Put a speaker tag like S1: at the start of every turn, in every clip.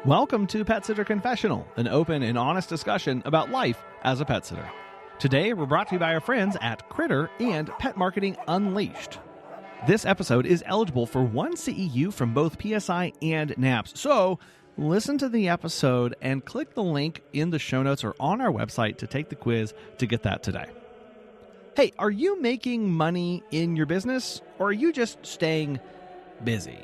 S1: Welcome to Pet Sitter Confessional, an open and honest discussion about life as a pet sitter. Today, we're brought to you by our friends at Critter and Pet Marketing Unleashed. This episode is eligible for 1 CEU from both PSI and NAPS, so listen to the episode and click the link in the show notes or on our website to take the quiz to get that today. Hey, are you making money in your business, or are you just staying busy?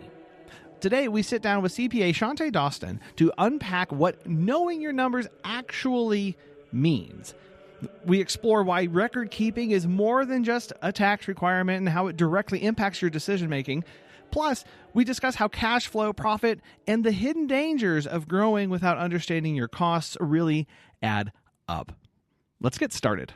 S1: Today, we sit down with CPA Chante Dawston to unpack what knowing your numbers actually means. We explore why record keeping is more than just a tax requirement and how it directly impacts your decision making. Plus, we discuss how cash flow, profit, and the hidden dangers of growing without understanding your costs really add up. Let's get started.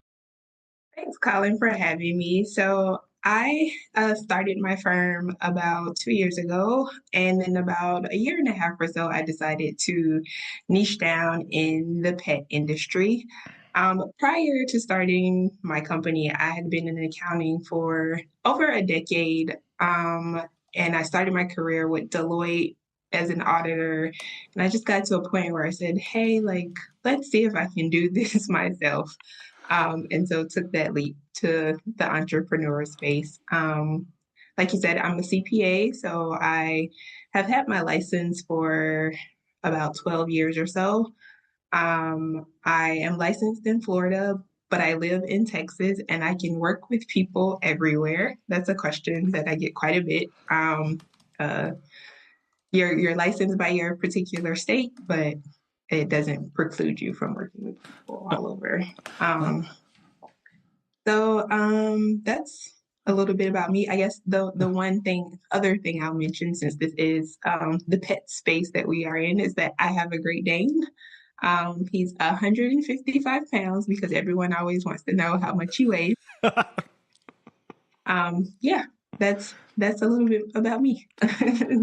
S2: Thanks, Colin, for having me. So I started my firm about 2 years ago, and then about a year and a half or so, I decided to niche down in the pet industry. Prior to starting my company, I had been in accounting for over a decade, and I started my career with Deloitte as an auditor, and I just got to a point where I said, hey, let's see if I can do this myself. And so took that leap to the entrepreneur space. Like you said, I'm a CPA, so I have had my license for about 12 years or so. I am licensed in Florida, but I live in Texas and I can work with people everywhere. That's a question that I get quite a bit. You're licensed by your particular state, but it doesn't preclude you from working with people all over. So that's a little bit about me. I guess the other thing I'll mention, since this is the pet space that we are in, is that I have a Great Dane. He's 155 pounds because everyone always wants to know how much he weighs. Yeah, that's a little bit about me.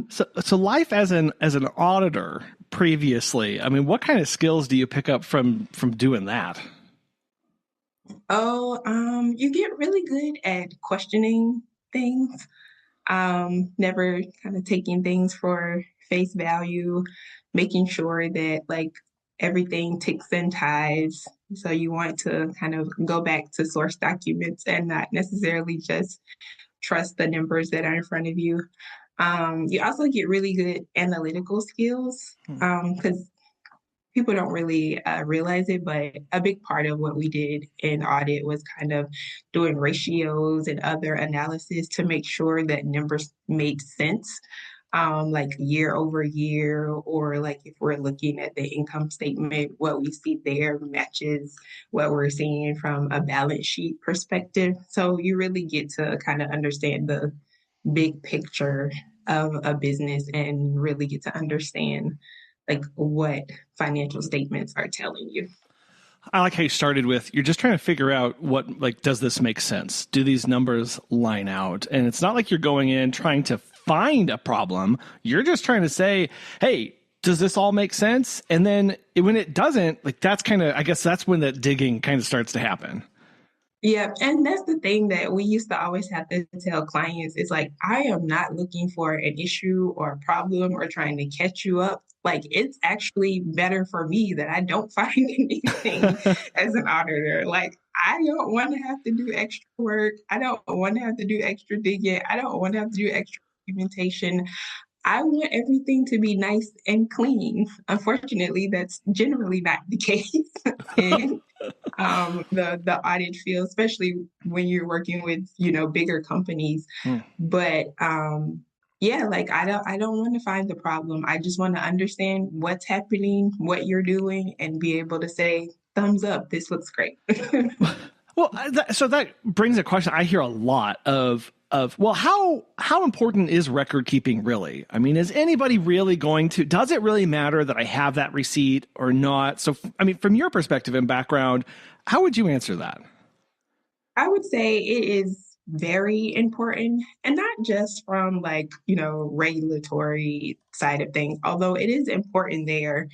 S1: So life as an auditor previously, I mean, what kind of skills do you pick up from doing that?
S2: You get really good at questioning things, never kind of taking things for face value, making sure that everything ticks and ties. So you want to kind of go back to source documents and not necessarily just trust the numbers that are in front of you. You also get really good analytical skills because people don't really realize it, but a big part of what we did in audit was kind of doing ratios and other analysis to make sure that numbers made sense, like year over year, or like if we're looking at the income statement, what we see there matches what we're seeing from a balance sheet perspective. So you really get to kind of understand the big picture of a business and really get to understand what financial statements are telling you.
S1: I like how you started with, you're just trying to figure out does this make sense? Do these numbers line out? And it's not like you're going in trying to find a problem. You're just trying to say, hey, does this all make sense? And then when it doesn't, that's I guess that's when that digging kind of starts to happen.
S2: Yeah, and that's the thing that we used to always have to tell clients is I am not looking for an issue or a problem or trying to catch you up. It's actually better for me that I don't find anything as an auditor. I don't want to have to do extra work. I don't want to have to do extra digging. I don't want to have to do extra documentation. I want everything to be nice and clean. Unfortunately, that's generally not the case in the audit field, especially when you're working with, bigger companies. But I don't want to find the problem. I just want to understand what's happening, what you're doing, and be able to say, thumbs up, this looks great.
S1: Well, so that brings a question I hear a lot of, well, how important is record keeping really? I mean, is anybody really does it really matter that I have that receipt or not? So, I mean, from your perspective and background, how would you answer that?
S2: I would say it is very important, and not just from regulatory side of things, although it is important there.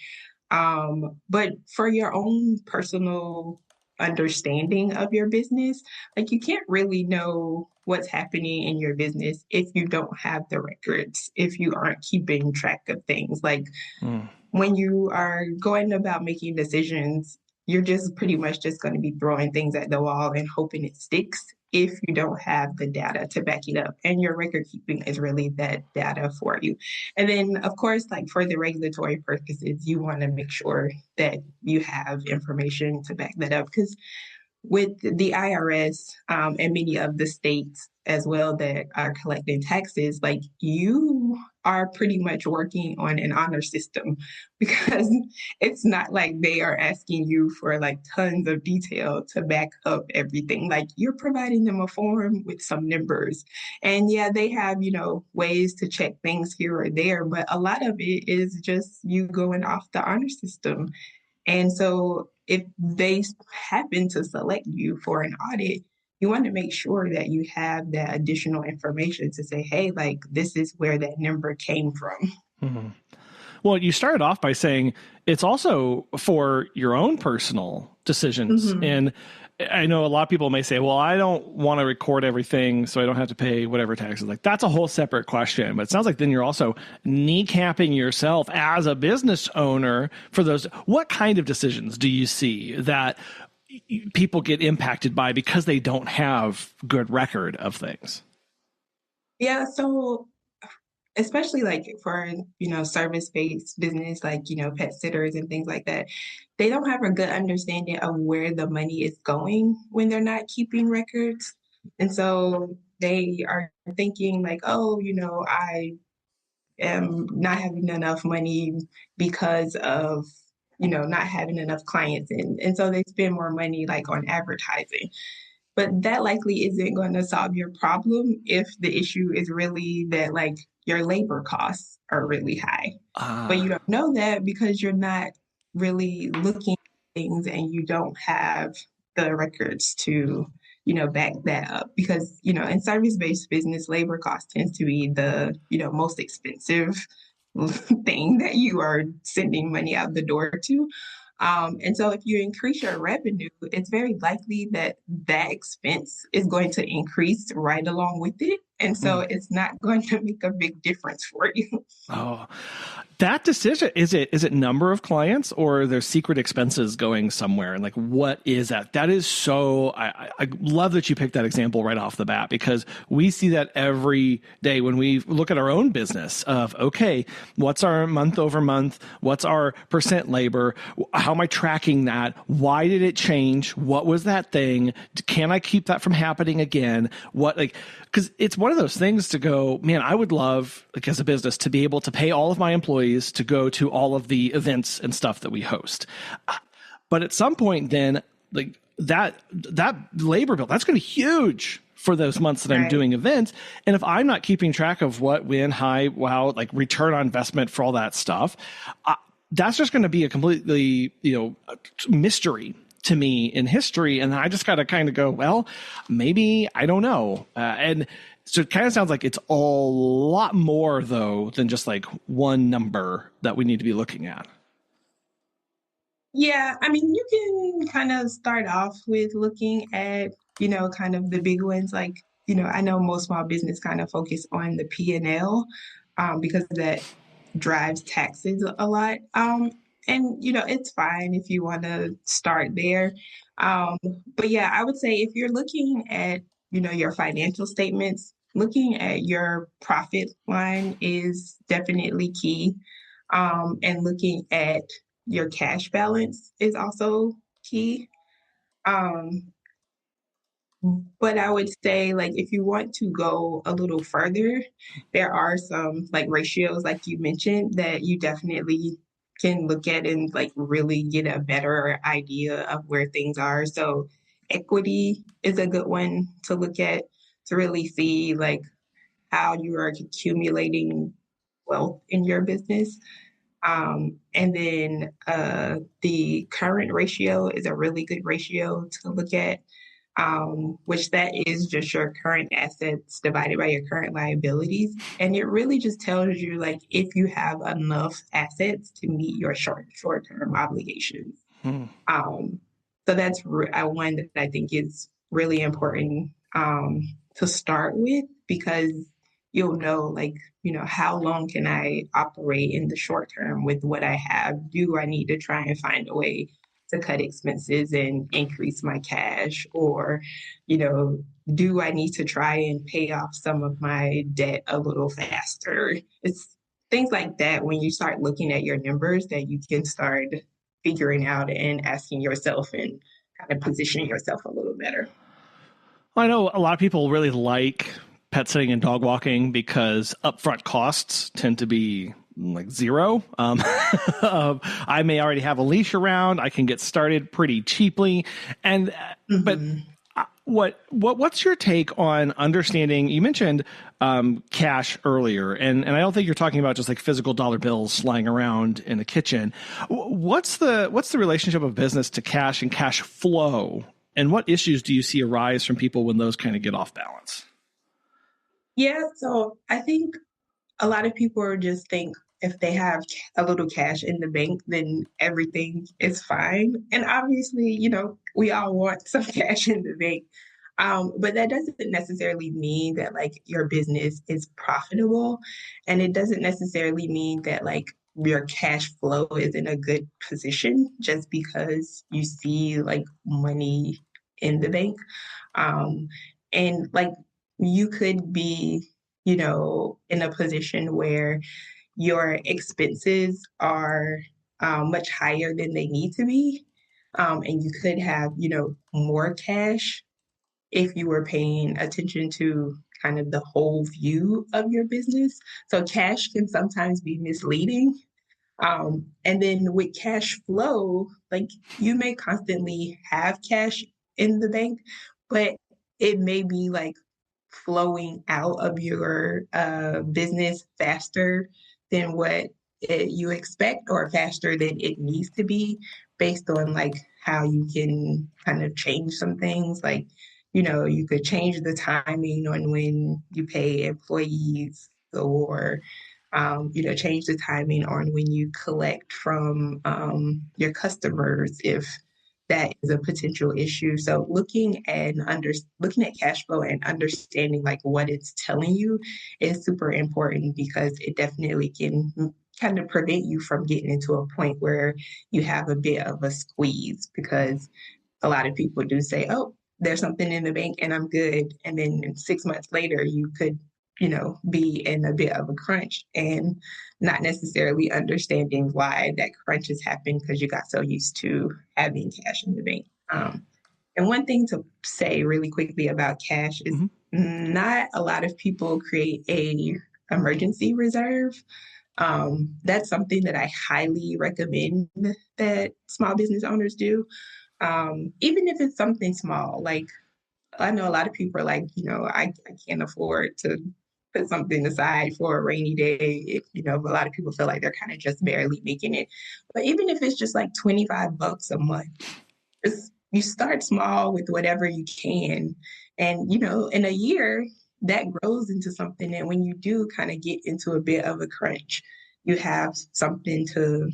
S2: But for your own personal understanding of your business, you can't really know what's happening in your business if you don't have the records, if you aren't keeping track of things. when you are going about making decisions, you're just pretty much just going to be throwing things at the wall and hoping it sticks if you don't have the data to back it up. And your record keeping is really that data for you. And then, of course, like for the regulatory purposes, you want to make sure that you have information to back that up because with the IRS and many of the states as well that are collecting taxes, like you are pretty much working on an honor system because it's not like they are asking you for like tons of detail to back up everything. Like you're providing them a form with some numbers. And yeah, they have, ways to check things here or there, but a lot of it is just you going off the honor system. And so if they happen to select you for an audit, you want to make sure that you have that additional information to say, hey, like this is where that number came from.
S1: Mm-hmm. Well, you started off by saying it's also for your own personal decisions.
S2: Mm-hmm.
S1: And I know a lot of people may say, well, I don't want to record everything so I don't have to pay whatever taxes. Like that's a whole separate question. But it sounds like then you're also kneecapping yourself as a business owner for those. What kind of decisions do you see that people get impacted by because they don't have good record of things?
S2: Yeah, so especially like for, service-based business, like, pet sitters and things like that, they don't have a good understanding of where the money is going when they're not keeping records. And so they are thinking like, oh, I am not having enough money because of, not having enough clients. And so they spend more money like on advertising. But that likely isn't going to solve your problem if the issue is really that like your labor costs are really high. But you don't know that because you're not really looking at things and you don't have the records to, back that up. Because, in service-based business, labor cost tends to be the, most expensive thing that you are sending money out the door to. And so if you increase your revenue, it's very likely that that expense is going to increase right along with it. And so it's not going to make a big difference for you.
S1: Oh, that decision, is it number of clients or are there secret expenses going somewhere? And like, what is that? That is so, I love that you picked that example right off the bat because we see that every day when we look at our own business of, okay, what's our month over month? What's our percent labor? How am I tracking that? Why did it change? What was that thing? Can I keep that from happening again? Because it's one of those things to go, man, I would love, like as a business, to be able to pay all of my employees to go to all of the events and stuff that we host. But at some point then, like that labor bill, that's going to be huge for those months that I'm doing events. And if I'm not keeping track of what, when, how, like return on investment for all that stuff, that's just going to be a completely, mystery to me in history. And I just got to kind of go, well, maybe, I don't know. And so it kind of sounds like it's a lot more though than just like one number that we need to be looking at.
S2: Yeah, I mean, you can kind of start off with looking at, kind of the big ones. Like, I know most small business kind of focus on the P&L because that drives taxes a lot. And it's fine if you want to start there. But yeah, I would say if you're looking at, your financial statements, looking at your profit line is definitely key. And looking at your cash balance is also key. Um, but I would say, like, if you want to go a little further, there are some like ratios, like you mentioned, that you definitely can look at and like really get a better idea of where things are. So equity is a good one to look at to really see like how you are accumulating wealth in your business. And then the current ratio is a really good ratio to look at, which that is just your current assets divided by your current liabilities. And it really just tells you like if you have enough assets to meet your short-term obligations. Um, so that's one that I think is really important to start with because you'll know, like, how long can I operate in the short term with what I have? Do I need to try and find a way to cut expenses and increase my cash? Or, you know, do I need to try and pay off some of my debt a little faster? It's things like that when you start looking at your numbers that you can start figuring out and asking yourself and kind of positioning yourself a little better.
S1: I know a lot of people really like pet sitting and dog walking because upfront costs tend to be like zero. I may already have a leash around. I can get started pretty cheaply. And but
S2: Mhm.
S1: what's your take on understanding? You mentioned cash earlier, and I don't think you're talking about just like physical dollar bills lying around in the kitchen. What's the relationship of business to cash and cash flow? And what issues do you see arise from people when those kind of get off balance?
S2: Yeah, so I think a lot of people just think if they have a little cash in the bank, then everything is fine. And obviously, we all want some cash in the bank. But that doesn't necessarily mean that like your business is profitable. And it doesn't necessarily mean that like your cash flow is in a good position just because you see like money in the bank. Um, and like you could be, in a position where your expenses are much higher than they need to be. And you could have, more cash if you were paying attention to kind of the whole view of your business. So cash can sometimes be misleading. And then with cash flow, like you may constantly have cash in the bank, but it may be like flowing out of your business faster than what you expect or faster than it needs to be based on like how you can kind of change some things. Like, you could change the timing on when you pay employees or change the timing on when you collect from your customers if that is a potential issue. So looking at cash flow and understanding like what it's telling you is super important because it definitely can kind of prevent you from getting into a point where you have a bit of a squeeze because a lot of people do say, oh, there's something in the bank and I'm good. And then 6 months later, you could, be in a bit of a crunch and not necessarily understanding why that crunch has happened because you got so used to having cash in the bank. And one thing to say really quickly about cash is
S1: Mm-hmm.
S2: not a lot of people create a emergency reserve. That's something that I highly recommend that small business owners do, even if it's something small. Like I know a lot of people are like, I can't afford to put something aside for a rainy day. A lot of people feel like they're kind of just barely making it. But even if it's just like $25 a month, you start small with whatever you can. And, in a year, that grows into something. And when you do kind of get into a bit of a crunch, you have something to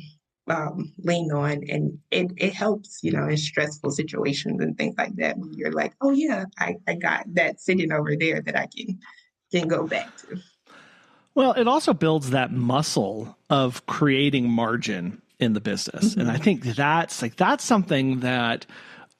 S2: lean on. And it helps, in stressful situations and things like that. When you're like, oh, yeah, I got that sitting over there that I can go back to.
S1: Well, it also builds that muscle of creating margin in the business. And I
S2: Mm-hmm.
S1: think that's something that's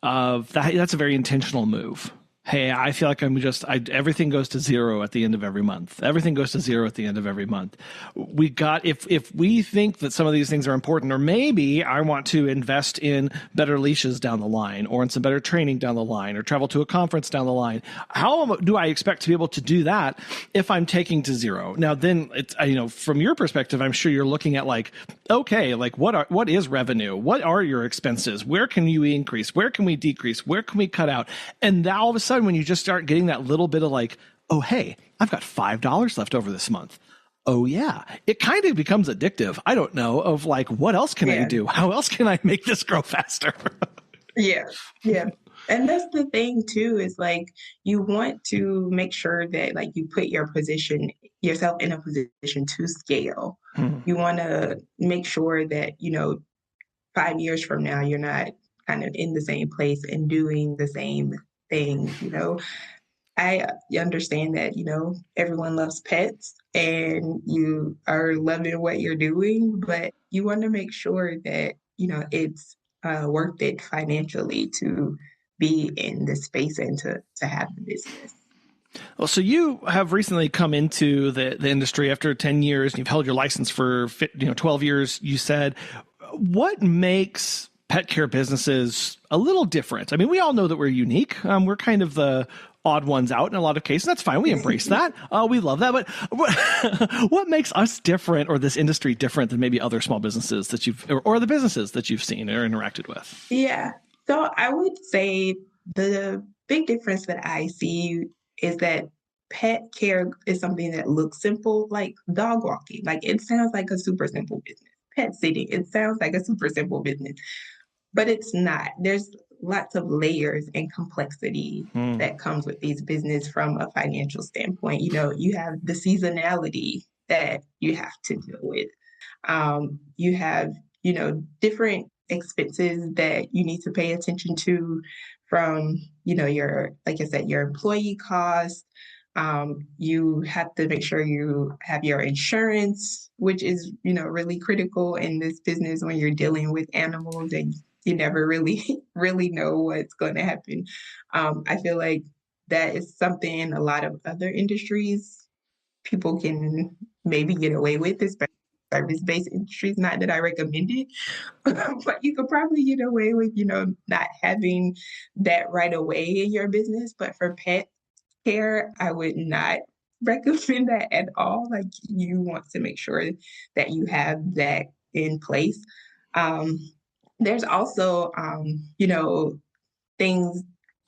S1: a very intentional move. Hey, I feel like everything goes to zero at the end of every month. Everything goes to zero at the end of every month. If we think that some of these things are important, or maybe I want to invest in better leashes down the line, or in some better training down the line, or travel to a conference down the line. How do I expect to be able to do that if I'm taking to zero? Now, then it's, from your perspective, I'm sure you're looking at like, okay, like what is revenue? What are your expenses? Where can you increase? Where can we decrease? Where can we cut out? And now all of a sudden, when you just start getting that little bit of like, oh, hey, I've got $5 left over this month. Oh, yeah. It kind of becomes addictive. I don't know, of like, what else can I
S2: Yeah.
S1: do? How else can I make this grow faster?
S2: Yeah, yeah. And that's the thing too, is like you want to make sure that like you put yourself in a position to scale.
S1: Hmm.
S2: You want to make sure that, 5 years from now you're not kind of in the same place and doing the same thing. I understand that, everyone loves pets and you are loving what you're doing, but you want to make sure that, it's worth it financially to be in this space and to have the business.
S1: Well, so you have recently come into the industry after 10 years. You've held your license for 12 years, you said. What makes pet care businesses a little different? I mean, we all know that we're unique. We're kind of the odd ones out in a lot of cases. That's fine. We embrace that. We love that. But what makes us different, or this industry different than maybe other small businesses that or the businesses that you've seen or interacted with?
S2: Yeah. So I would say the big difference that I see is that pet care is something that looks simple, like dog walking. Like it sounds like a super simple business. Pet sitting, it sounds like a super simple business, but it's not. There's lots of layers and complexity that comes with these business from a financial standpoint. You have the seasonality that you have to deal with. You have, different expenses that you need to pay attention to from, like I said, your employee costs. You have to make sure you have your insurance, which is, really critical in this business when you're dealing with animals and you never really, really know what's going to happen. I feel like that is something a lot of other industries people can maybe get away with, especially service-based industries. Not that I recommend it, but you could probably get away with, not having that right away in your business. But for pet care, I would not recommend that at all. Like you want to make sure that you have that in place. There's also, things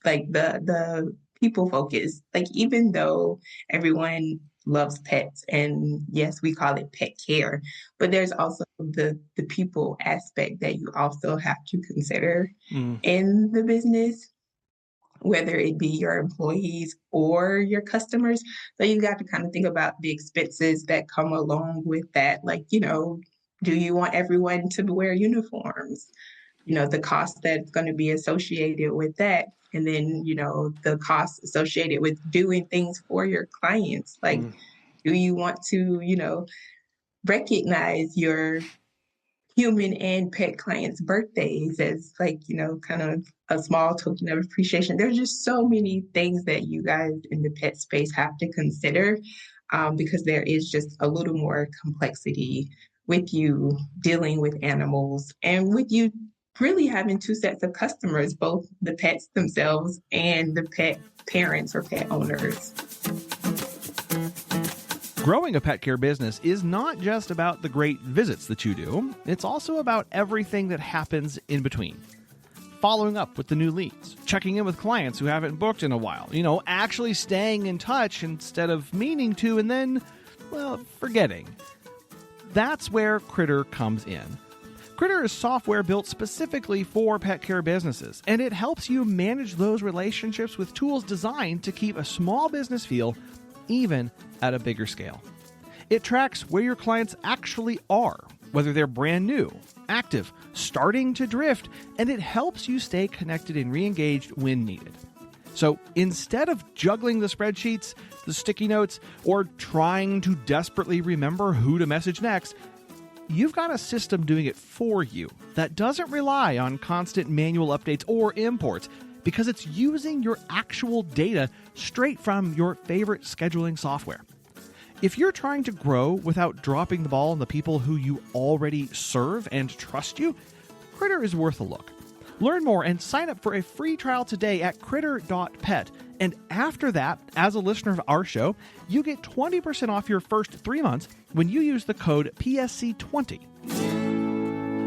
S2: like the people focus. Like even though everyone loves pets, and yes, we call it pet care, but there's also the people aspect that you also have to consider in the business, whether it be your employees or your customers. So you got to kind of think about the expenses that come along with that. Like, do you want everyone to wear uniforms? The cost that's going to be associated with that. And then, the costs associated with doing things for your clients. Like, do you want to, recognize your human and pet clients' birthdays as like, kind of a small token of appreciation? There's just so many things that you guys in the pet space have to consider, because there is just a little more complexity with you dealing with animals and with you really having two sets of customers, both the pets themselves and the pet parents or pet owners.
S1: Growing a pet care business is not just about the great visits that you do. It's also about everything that happens in between. Following up with the new leads, checking in with clients who haven't booked in a while, actually staying in touch instead of meaning to and then, forgetting. That's where Critter comes in. Critter is software built specifically for pet care businesses, and it helps you manage those relationships with tools designed to keep a small business feel even at a bigger scale. It tracks where your clients actually are, whether they're brand new, active, starting to drift, and it helps you stay connected and re-engaged when needed. So instead of juggling the spreadsheets, the sticky notes, or trying to desperately remember who to message next, you've got a system doing it for you that doesn't rely on constant manual updates or imports, because it's using your actual data straight from your favorite scheduling software. If you're trying to grow without dropping the ball on the people who you already serve and trust you, Critter is worth a look. Learn more and sign up for a free trial today at critter.pet. And after that, as a listener of our show, you get 20% off your first 3 months when you use the code PSC20.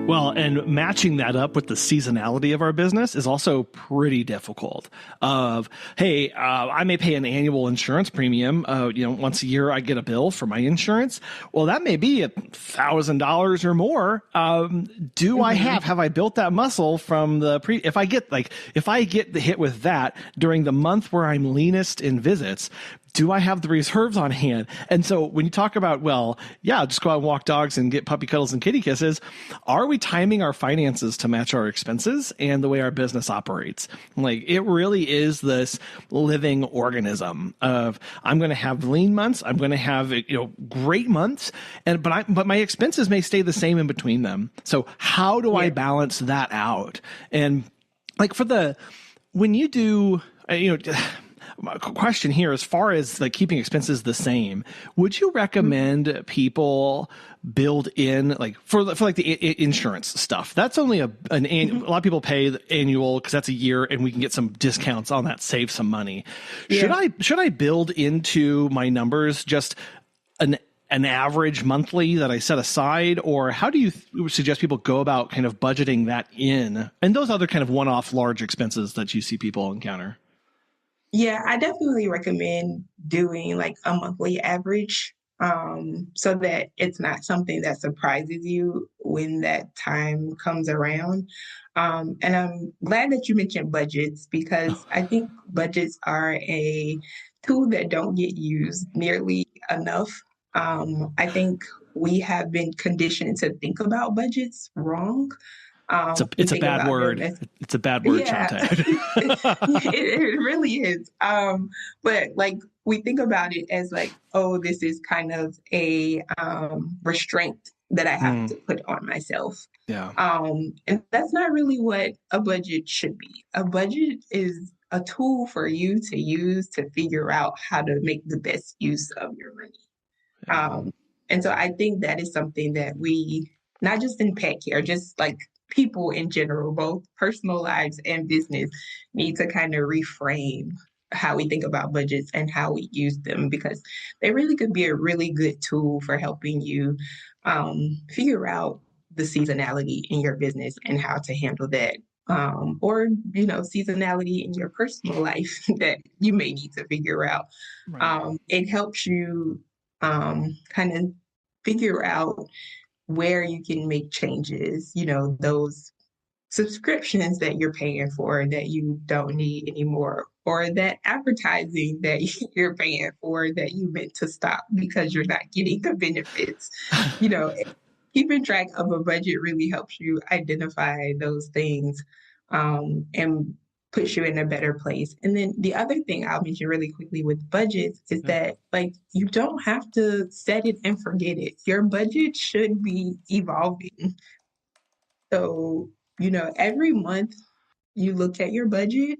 S1: Well, and matching that up with the seasonality of our business is also pretty difficult. I may pay an annual insurance premium. Once a year I get a bill for my insurance. Well, that may be $1,000 or more. Have I built that muscle from the if I get the hit with that during the month where I'm leanest in visits, do I have the reserves on hand? And so when you talk about, well, yeah, just go out and walk dogs and get puppy cuddles and kitty kisses, are we timing our finances to match our expenses and the way our business operates? Like, it really is this living organism of, I'm going to have lean months, I'm going to have, great months, but my expenses may stay the same in between them. So how do I balance that out? And like when you do, question here, as far as like keeping expenses the same, would you recommend people build in like for like the insurance stuff? That's only a lot of people pay the annual because that's a year and we can get some discounts on that, save some money. Yeah. Should I build into my numbers just an average monthly that I set aside, or how do you suggest people go about kind of budgeting that in and those other kind of one-off large expenses that you see people encounter?
S2: Yeah, I definitely recommend doing like a monthly average, so that it's not something that surprises you when that time comes around. And I'm glad that you mentioned budgets because I think budgets are a tool that don't get used nearly enough. I think we have been conditioned to think about budgets wrong. We
S1: It's a
S2: think
S1: bad
S2: about them
S1: word.
S2: as
S1: It's a bad word,
S2: yeah,
S1: Chante.
S2: it really is. But like we think about it as like, oh, this is kind of a restraint that I have to put on myself.
S1: Yeah.
S2: And that's not really what a budget should be. A budget is a tool for you to use to figure out how to make the best use of your money.
S1: Yeah.
S2: And so I think that is something that we, not just in pet care, just like people in general, both personal lives and business, need to kind of reframe how we think about budgets and how we use them because they really could be a really good tool for helping you figure out the seasonality in your business and how to handle that. Or, seasonality in your personal life that you may need to figure out.
S1: Right.
S2: It helps you kind of figure out where you can make changes, those subscriptions that you're paying for that you don't need anymore, or that advertising that you're paying for that you meant to stop because you're not getting the benefits. You know, keeping track of a budget really helps you identify those things and puts you in a better place. And then the other thing I'll mention really quickly with budgets is that like you don't have to set it and forget it. Your budget should be evolving. So, every month you look at your budget,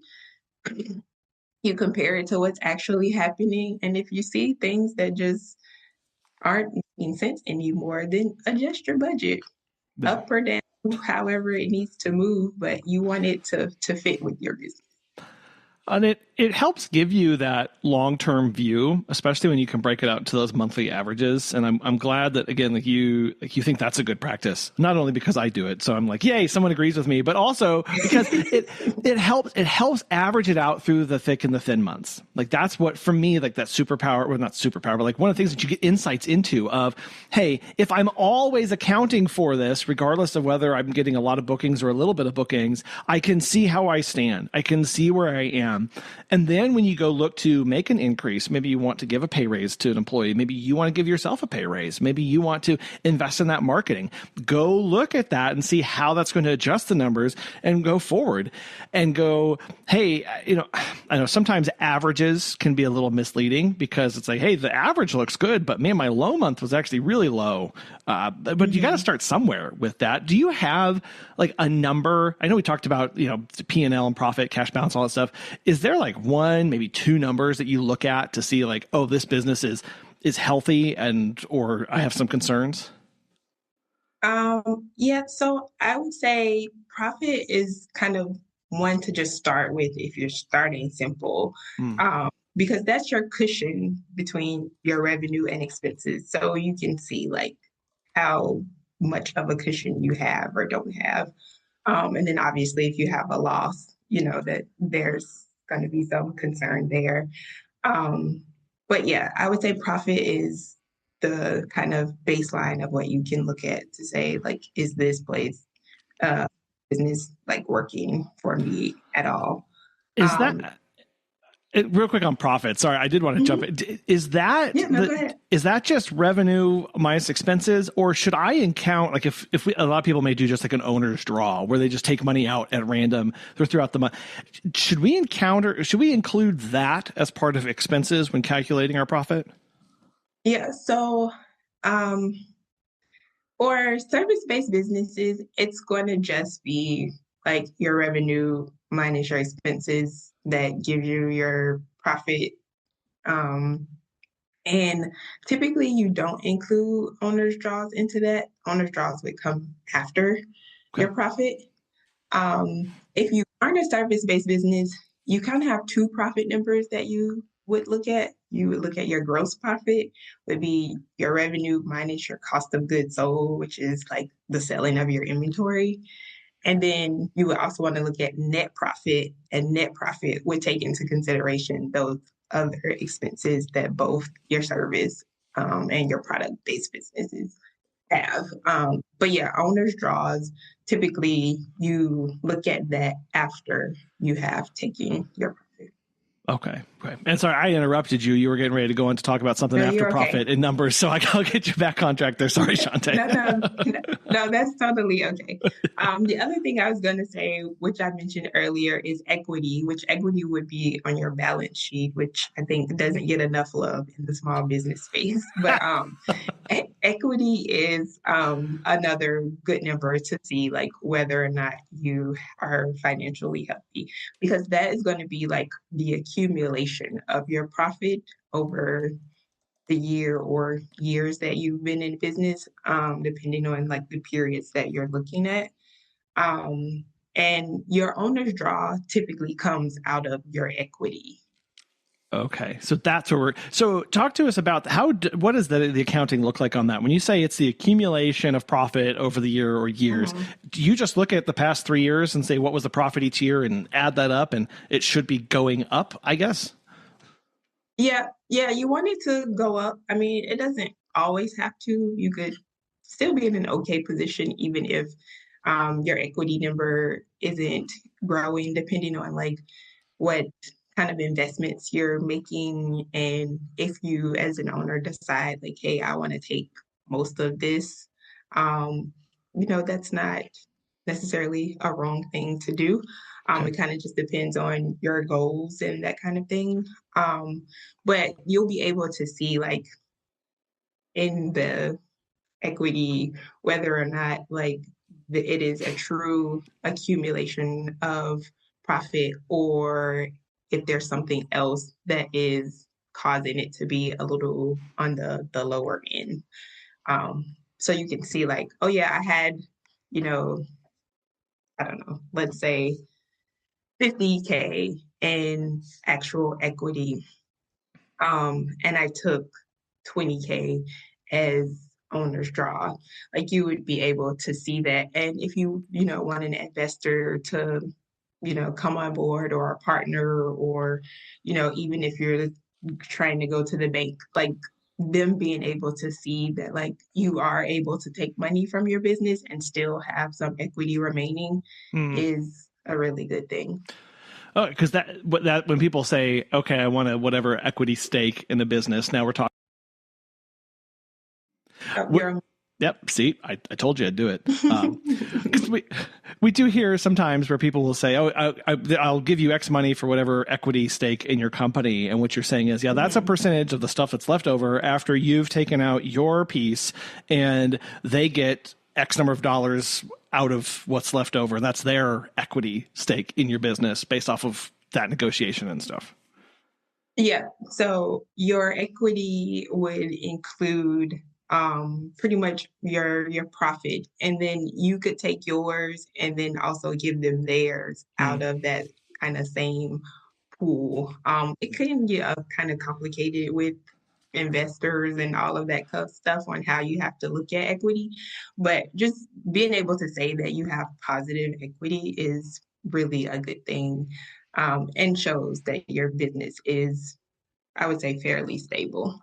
S2: you compare it to what's actually happening. And if you see things that just aren't making sense anymore, then adjust your budget up or down, however it needs to move, but you want it to fit with your business.
S1: And it helps give you that long-term view, especially when you can break it out to those monthly averages. And I'm glad that, again, like you think that's a good practice, not only because I do it. So I'm like, yay, someone agrees with me, but also because it helps average it out through the thick and the thin months. Like that's what, for me, like that superpower, or not superpower, but like one of the things that you get insights into of, hey, if I'm always accounting for this, regardless of whether I'm getting a lot of bookings or a little bit of bookings, I can see how I stand. I can see where I am. And then when you go look to make an increase, maybe you want to give a pay raise to an employee. Maybe you want to give yourself a pay raise. Maybe you want to invest in that marketing. Go look at that and see how that's going to adjust the numbers and go forward and go, hey, I know sometimes averages can be a little misleading because it's like, hey, the average looks good, but man, my low month was actually really low. But you got to start somewhere with that. Do you have like a number? I know we talked about, P&L and profit, cash balance, all that stuff. Is there like one, maybe two numbers that you look at to see like, oh, this business is healthy or I have some concerns?
S2: Yeah, so I would say profit is kind of one to just start with if you're starting simple, because that's your cushion between your revenue and expenses. So you can see like how much of a cushion you have or don't have. And then obviously if you have a loss, that there's going to be some concern there. But yeah, I would say profit is the kind of baseline of what you can look at to say, like, is this business like working for me at all?
S1: Is
S2: Um,
S1: that Real quick on profit. Sorry, I did want to jump in.
S2: Yeah, no, go ahead.
S1: Is that just revenue minus expenses, or should I account like if a lot of people may do just like an owner's draw where they just take money out at random throughout the month? Should we include that as part of expenses when calculating our profit?
S2: Yeah, so um, for service-based businesses, it's going to just be like your revenue minus your expenses that give you your profit. Um, and typically you don't include owner's draws into that. Owner's draws would come after
S1: Okay.
S2: your profit. If you aren't a service-based business, you kind of have two profit numbers that you would look at. You would look at your gross profit, would be your revenue minus your cost of goods sold, which is like the selling of your inventory. And then you would also want to look at net profit, and net profit would take into consideration those other expenses that both your service and your product-based businesses have. But yeah, owner's draws, typically you look at that after you have taken your profit.
S1: Okay. And sorry, I interrupted you. You were getting ready to go on to talk about something
S2: No,
S1: after
S2: you're okay.
S1: profit and numbers, so I'll get you back on track there. Sorry, Chante.
S2: No, that's totally okay. The other thing I was going to say, which I mentioned earlier, is equity, which equity would be on your balance sheet, which I think doesn't get enough love in the small business space. But equity is another good number to see like whether or not you are financially healthy, because that is going to be like the accumulation of your profit over the year or years that you've been in business, depending on like the periods that you're looking at. Um, and your owner's draw typically comes out of your equity.
S1: Okay, so that's where so talk to us about what does the accounting look like on that? When you say it's the accumulation of profit over the year or years, do you just look at the past 3 years and say what was the profit each year and add that up and it should be going up, I guess?
S2: Yeah, you want it to go up. I mean, it doesn't always have to. You could still be in an okay position even if your equity number isn't growing, depending on like what kind of investments you're making. And if you, as an owner, decide, like, hey, I want to take most of this, that's not necessarily a wrong thing to do.
S1: Okay.
S2: It kind of just depends on your goals and that kind of thing. But you'll be able to see, like, in the equity, whether or not, like, it is a true accumulation of profit, or if there's something else that is causing it to be a little on the lower end. So you can see like, oh yeah, I had, you know, I don't know, let's say 50K in actual equity. And I took 20K as owner's draw. Like, you would be able to see that. And if you want an investor to, come on board, or a partner, or, even if you're trying to go to the bank, like, them being able to see that like you are able to take money from your business and still have some equity remaining is a really good thing.
S1: Oh, because that when people say, okay, I want a whatever equity stake in the business, now we're talking. Yep. See, I told you I'd do it. Because we do hear sometimes where people will say, "Oh, I'll give you X money for whatever equity stake in your company," and what you're saying is, yeah, that's a percentage of the stuff that's left over after you've taken out your piece, and they get X number of dollars out of what's left over. That's their equity stake in your business based off of that negotiation and stuff.
S2: Yeah. So your equity would include pretty much your profit, and then you could take yours and then also give them theirs out of that kind of same pool. It can get kind of complicated with investors and all of that stuff on how you have to look at equity, but just being able to say that you have positive equity is really a good thing, and shows that your business is, I would say, fairly stable.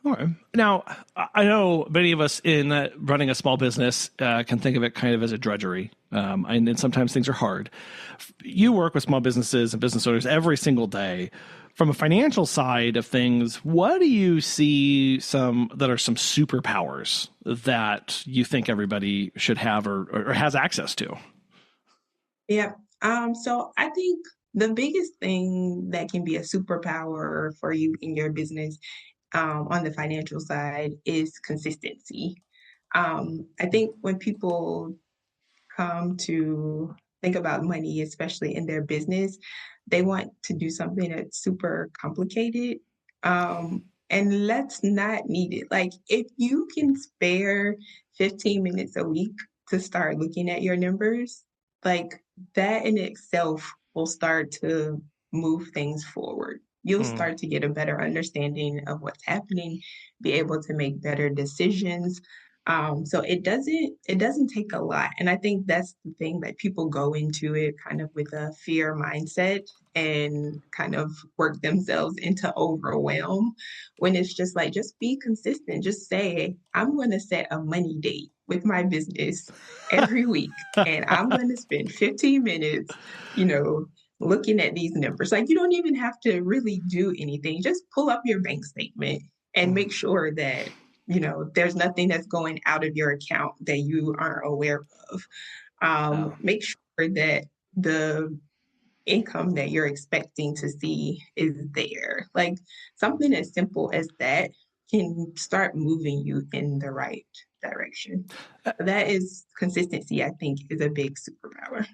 S1: All right. Now, I know many of us in running a small business can think of it kind of as a drudgery, and sometimes things are hard. You work with small businesses and business owners every single day. From a financial side of things, what do you see that are some superpowers that you think everybody should have or has access to?
S2: Yeah. So I think the biggest thing that can be a superpower for you in your business on the financial side is consistency. I think when people come to think about money, especially in their business, they want to do something that's super complicated. And let's not need it. Like, if you can spare 15 minutes a week to start looking at your numbers, like that in itself will start to move things forward. You'll
S1: Mm.
S2: start to get a better understanding of what's happening, be able to make better decisions. So it doesn't take a lot. And I think that's the thing that people go into it kind of with a fear mindset and kind of work themselves into overwhelm when it's just like, just be consistent. Just say, I'm going to set a money date with my business every week and I'm going to spend 15 minutes, you know, looking at these numbers. Like, you don't even have to really do anything. Just pull up your bank statement and make sure that there's nothing that's going out of your account that you aren't aware of.
S1: Oh.
S2: Make sure that the income that you're expecting to see is there. Like, something as simple as that can start moving you in the right direction. That is consistency, I think, is a big superpower.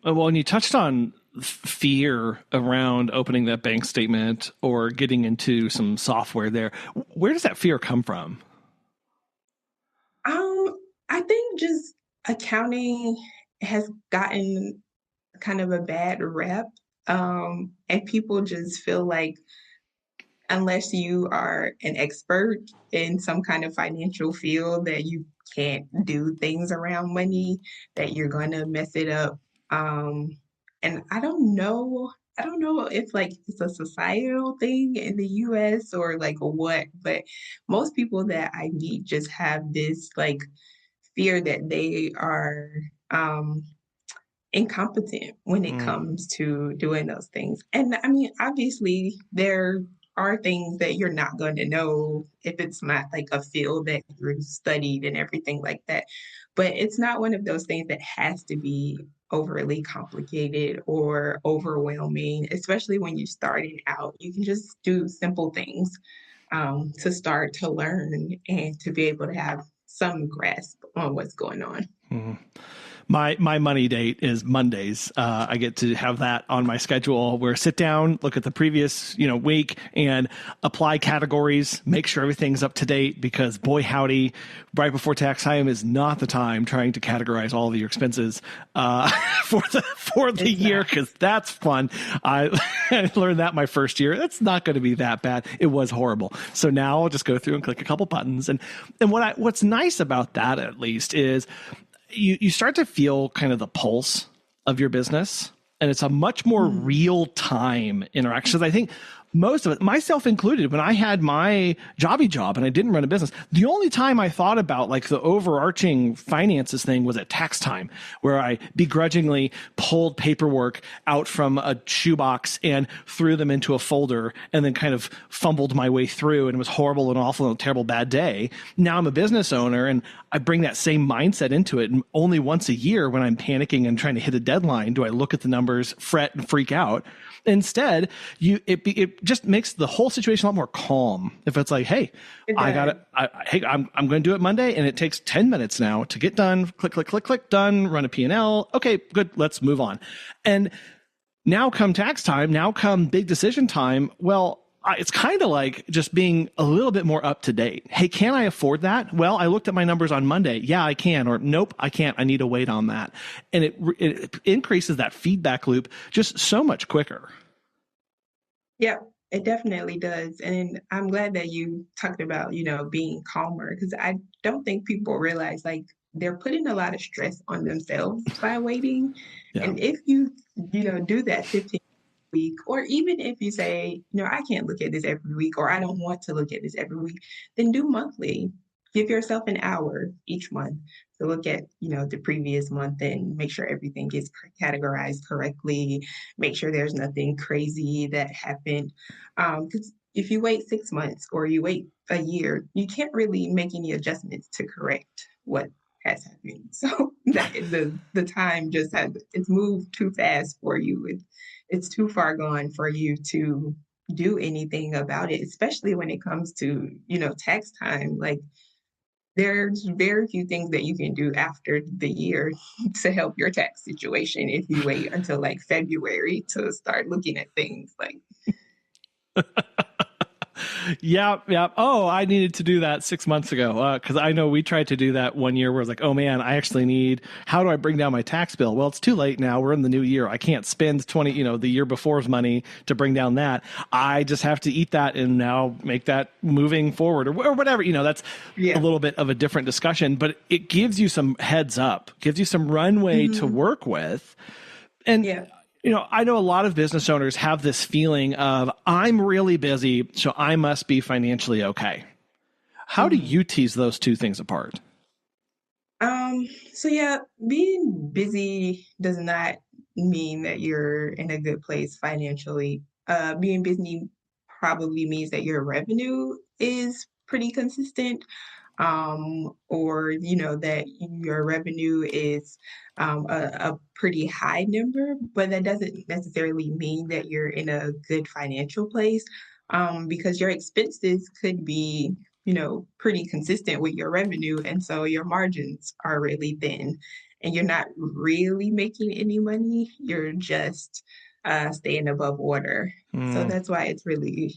S1: Well, and you touched on fear around opening that bank statement or getting into some software there. Where does that fear come from?
S2: I think just accounting has gotten kind of a bad rep. And people just feel like unless you are an expert in some kind of financial field that you can't do things around money, that you're going to mess it up. And I don't know if like it's a societal thing in the US or like what, but most people that I meet just have this like fear that they are um incompetent when it
S1: Mm.
S2: comes to doing those things. And I mean, obviously, there are things that you're not going to know if it's not like a field that you're studied and everything like that. But it's not one of those things that has to be overly complicated or overwhelming, especially when you're starting out. You can just do simple things to start to learn and to be able to have some grasp on what's going on.
S1: Mm. My money date is Mondays. I get to have that on my schedule where I sit down, look at the previous week, and apply categories, make sure everything's up to date. Because boy howdy, right before tax time is not the time trying to categorize all of your expenses for the year, because that's fun. I learned that my first year. That's not going to be that bad. It was horrible. So now I'll just go through and click a couple buttons. And what's nice about that, at least, is you start to feel kind of the pulse of your business, and it's a much more real time interaction. I think most of it, myself included, when I had my jobby job and I didn't run a business, the only time I thought about like the overarching finances thing was at tax time, where I begrudgingly pulled paperwork out from a shoebox and threw them into a folder and then kind of fumbled my way through, and it was horrible and awful and a terrible bad day. Now I'm a business owner and I bring that same mindset into it. And only once a year, when I'm panicking and trying to hit a deadline, do I look at the numbers, fret and freak out. Instead, it just makes the whole situation a lot more calm. If it's like, hey, I'm going to do it Monday, and it takes 10 minutes now to get done. Click, click, click, click, done. Run a P&L. Okay, good. Let's move on. And now come tax time. Now come big decision time. Well, it's kind of like just being a little bit more up to date. Hey, can I afford that? Well, I looked at my numbers on Monday. Yeah, I can. Or nope, I can't. I need to wait on that. And it increases that feedback loop just so much quicker.
S2: Yeah, it definitely does. And I'm glad that you talked about, being calmer, because I don't think people realize like they're putting a lot of stress on themselves by waiting.
S1: Yeah.
S2: And if you, do that 15 week, or even if you say, I can't look at this every week, or I don't want to look at this every week, then do monthly. Give yourself an hour each month to look at, the previous month and make sure everything gets categorized correctly. Make sure there's nothing crazy that happened. Because if you wait 6 months or you wait a year, you can't really make any adjustments to correct what has happened. So that the time just it's moved too fast for you. It's too far gone for you to do anything about it, especially when it comes to, tax time. Like, there's very few things that you can do after the year to help your tax situation if you wait until like February to start looking at things like.
S1: Yeah. Oh, I needed to do that 6 months ago because I know we tried to do that one year where it's like, oh man, I actually how do I bring down my tax bill? Well, it's too late now. We're in the new year. I can't spend the year before's money to bring down that. I just have to eat that and now make that moving forward or whatever. That's a little bit of a different discussion, but it gives you some heads up, gives you some runway to work with. And I know a lot of business owners have this feeling of, I'm really busy, so I must be financially okay. How do you tease those two things apart?
S2: Being busy does not mean that you're in a good place financially. Being busy probably means that your revenue is pretty consistent, or that your revenue is a pretty high number, but that doesn't necessarily mean that you're in a good financial place, because your expenses could be pretty consistent with your revenue, and so your margins are really thin and you're not really making any money. You're just staying above water. So that's why it's really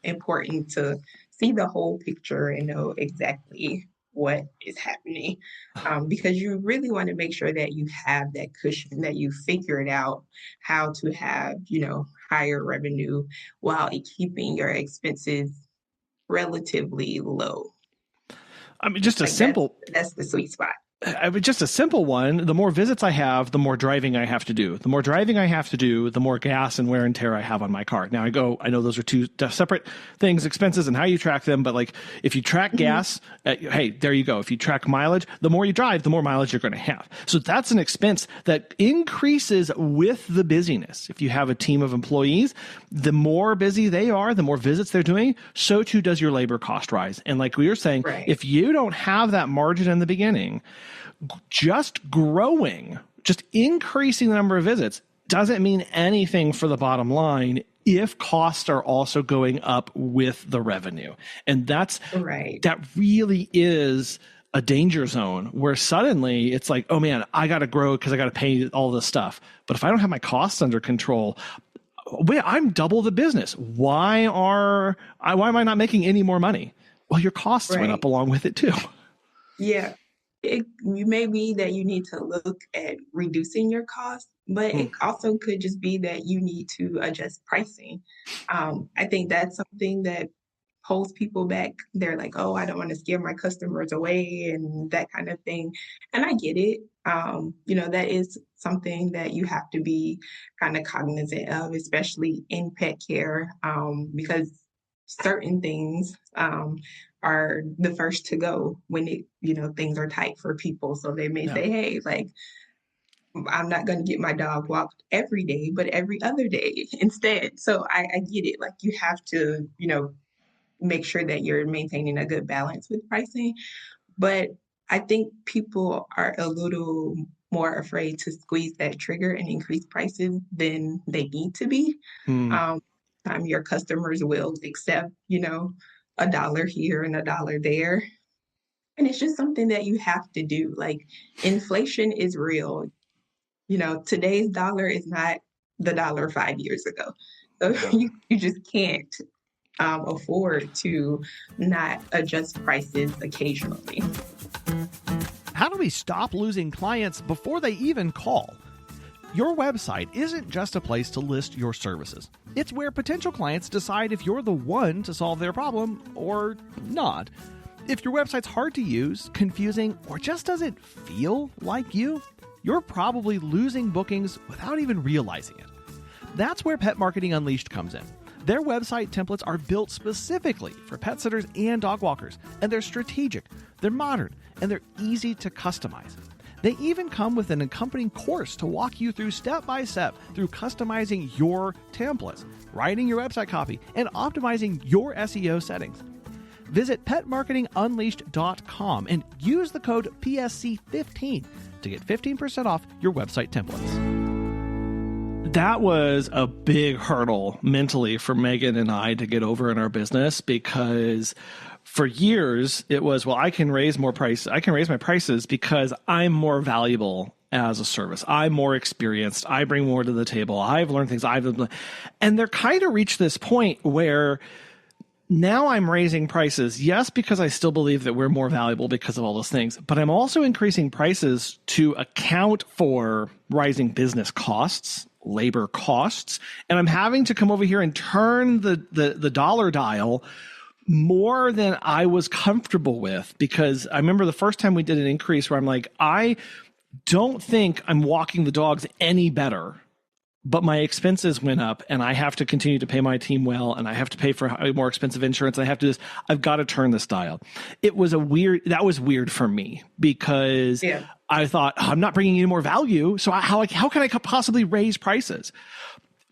S2: important to see the whole picture and know exactly what is happening, because you really want to make sure that you have that cushion, that you figured out how to have higher revenue while keeping your expenses relatively low.
S1: I mean, just a simple.
S2: That's the sweet spot.
S1: Just a simple one. The more visits I have, the more driving I have to do. The more driving I have to do, the more gas and wear and tear I have on my car. Now I know those are two separate things, expenses and how you track them. But like if you track gas, hey, there you go. If you track mileage, the more you drive, the more mileage you're going to have. So that's an expense that increases with the busyness. If you have a team of employees, the more busy they are, the more visits they're doing, so too does your labor cost rise. And like we were saying, if you don't have that margin in the beginning, just increasing the number of visits doesn't mean anything for the bottom line if costs are also going up with the revenue. And that really is a danger zone where suddenly it's like, oh man, I got to grow because I got to pay all this stuff. But if I don't have my costs under control, I'm double the business. Why am I not making any more money? Well, your costs went up along with it too.
S2: Yeah. It may be that you need to look at reducing your costs, but it also could just be that you need to adjust pricing. I think that's something that holds people back. They're like, oh, I don't want to scare my customers away and that kind of thing. And I get it. That is something that you have to be kind of cognizant of, especially in pet care, because certain things are the first to go when things are tight for people. So they may say, hey, like, I'm not going to get my dog walked every day, but every other day instead. So I get it. Like, you have to, make sure that you're maintaining a good balance with pricing. But I think people are a little more afraid to squeeze that trigger and increase prices than they need to be. Your customers will accept, $1 here and $1 there. And it's just something that you have to do. Like, inflation is real. Today's dollar is not the dollar 5 years ago. So you just can't afford to not adjust prices occasionally.
S1: How do we stop losing clients before they even call? Your website isn't just a place to list your services. It's where potential clients decide if you're the one to solve their problem or not. If your website's hard to use, confusing, or just doesn't feel like you're probably losing bookings without even realizing it. That's where Pet Marketing Unleashed comes in. Their website templates are built specifically for pet sitters and dog walkers, and they're strategic, they're modern, and they're easy to customize. They even come with an accompanying course to walk you through step-by-step through customizing your templates, writing your website copy, and optimizing your SEO settings. Visit petmarketingunleashed.com and use the code PSC15 to get 15% off your website templates. That was a big hurdle mentally for Megan and I to get over in our business, because for years it was, well, I can raise my prices because I'm more valuable as a service. I'm more experienced. I bring more to the table. I've learned things. And they're kind of reached this point where now I'm raising prices, yes, because I still believe that we're more valuable because of all those things, but I'm also increasing prices to account for rising business costs, labor costs, and I'm having to come over here and turn the dollar dial more than I was comfortable with, because I remember the first time we did an increase where I'm like, I don't think I'm walking the dogs any better, but my expenses went up and I have to continue to pay my team well, and I have to pay for more expensive insurance. And I've got to turn this dial. That was weird for me, because I thought, I'm not bringing you more value. So how can I possibly raise prices?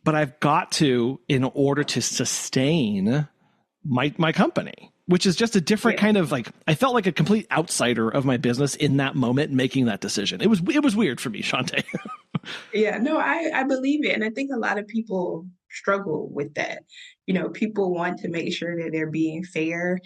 S1: But I've got to, in order to sustain my company, which is just a different kind of, like, I felt like a complete outsider of my business in that moment making that decision. It was weird for me, Chante.
S2: Yeah, no, I believe it. And I think a lot of people struggle with that. People want to make sure that they're being fair.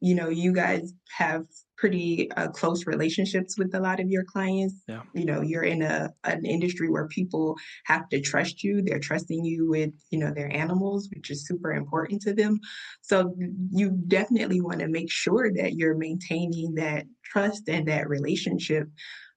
S2: You guys have pretty close relationships with a lot of your clients.
S1: Yeah.
S2: You're in an industry where people have to trust you. They're trusting you with, their animals, which is super important to them. So you definitely want to make sure that you're maintaining that trust and that relationship.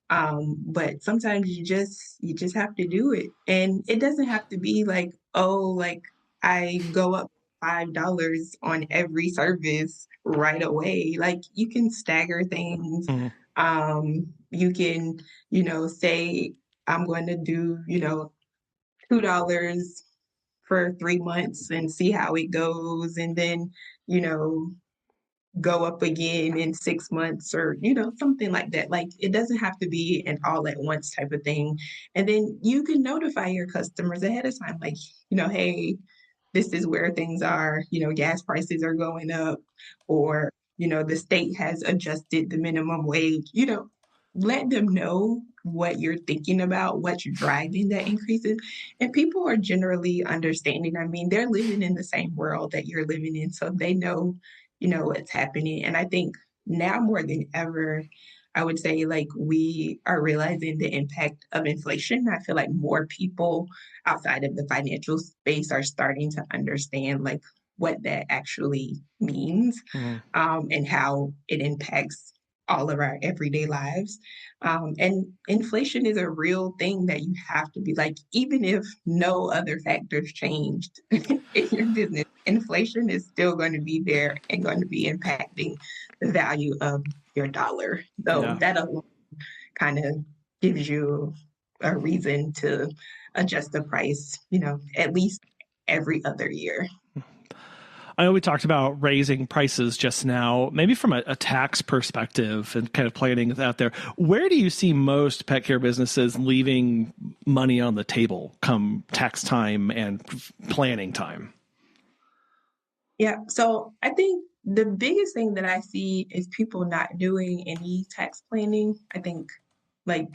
S2: But sometimes you just have to do it. And it doesn't have to be like, oh, like I go up $5 on every service right away. Like, you can stagger things.
S1: Mm-hmm.
S2: You can, say I'm going to do, $2 for 3 months and see how it goes. And then, go up again in 6 months, or something like that. Like, it doesn't have to be an all at once type of thing. And then you can notify your customers ahead of time, like, hey, this is where things are. Gas prices are going up, or the state has adjusted the minimum wage. Let them know what you're thinking about, what's driving that increases. And people are generally understanding. I mean, they're living in the same world that you're living in, so they know what's happening. And I think now more than ever, I would say, like, we are realizing the impact of inflation. I feel like more people outside of the financial space are starting to understand, like, what that actually means, and how it impacts all of our everyday lives. And inflation is a real thing that you have to be, like, even if no other factors changed in your business, inflation is still going to be there and going to be impacting the value of your dollar. So that alone kind of gives you a reason to adjust the price, at least every other year.
S1: I know we talked about raising prices just now, maybe from a tax perspective and kind of planning out there. Where do you see most pet care businesses leaving money on the table come tax time and planning time?
S2: Yeah, so I think the biggest thing that I see is people not doing any tax planning. I think, like,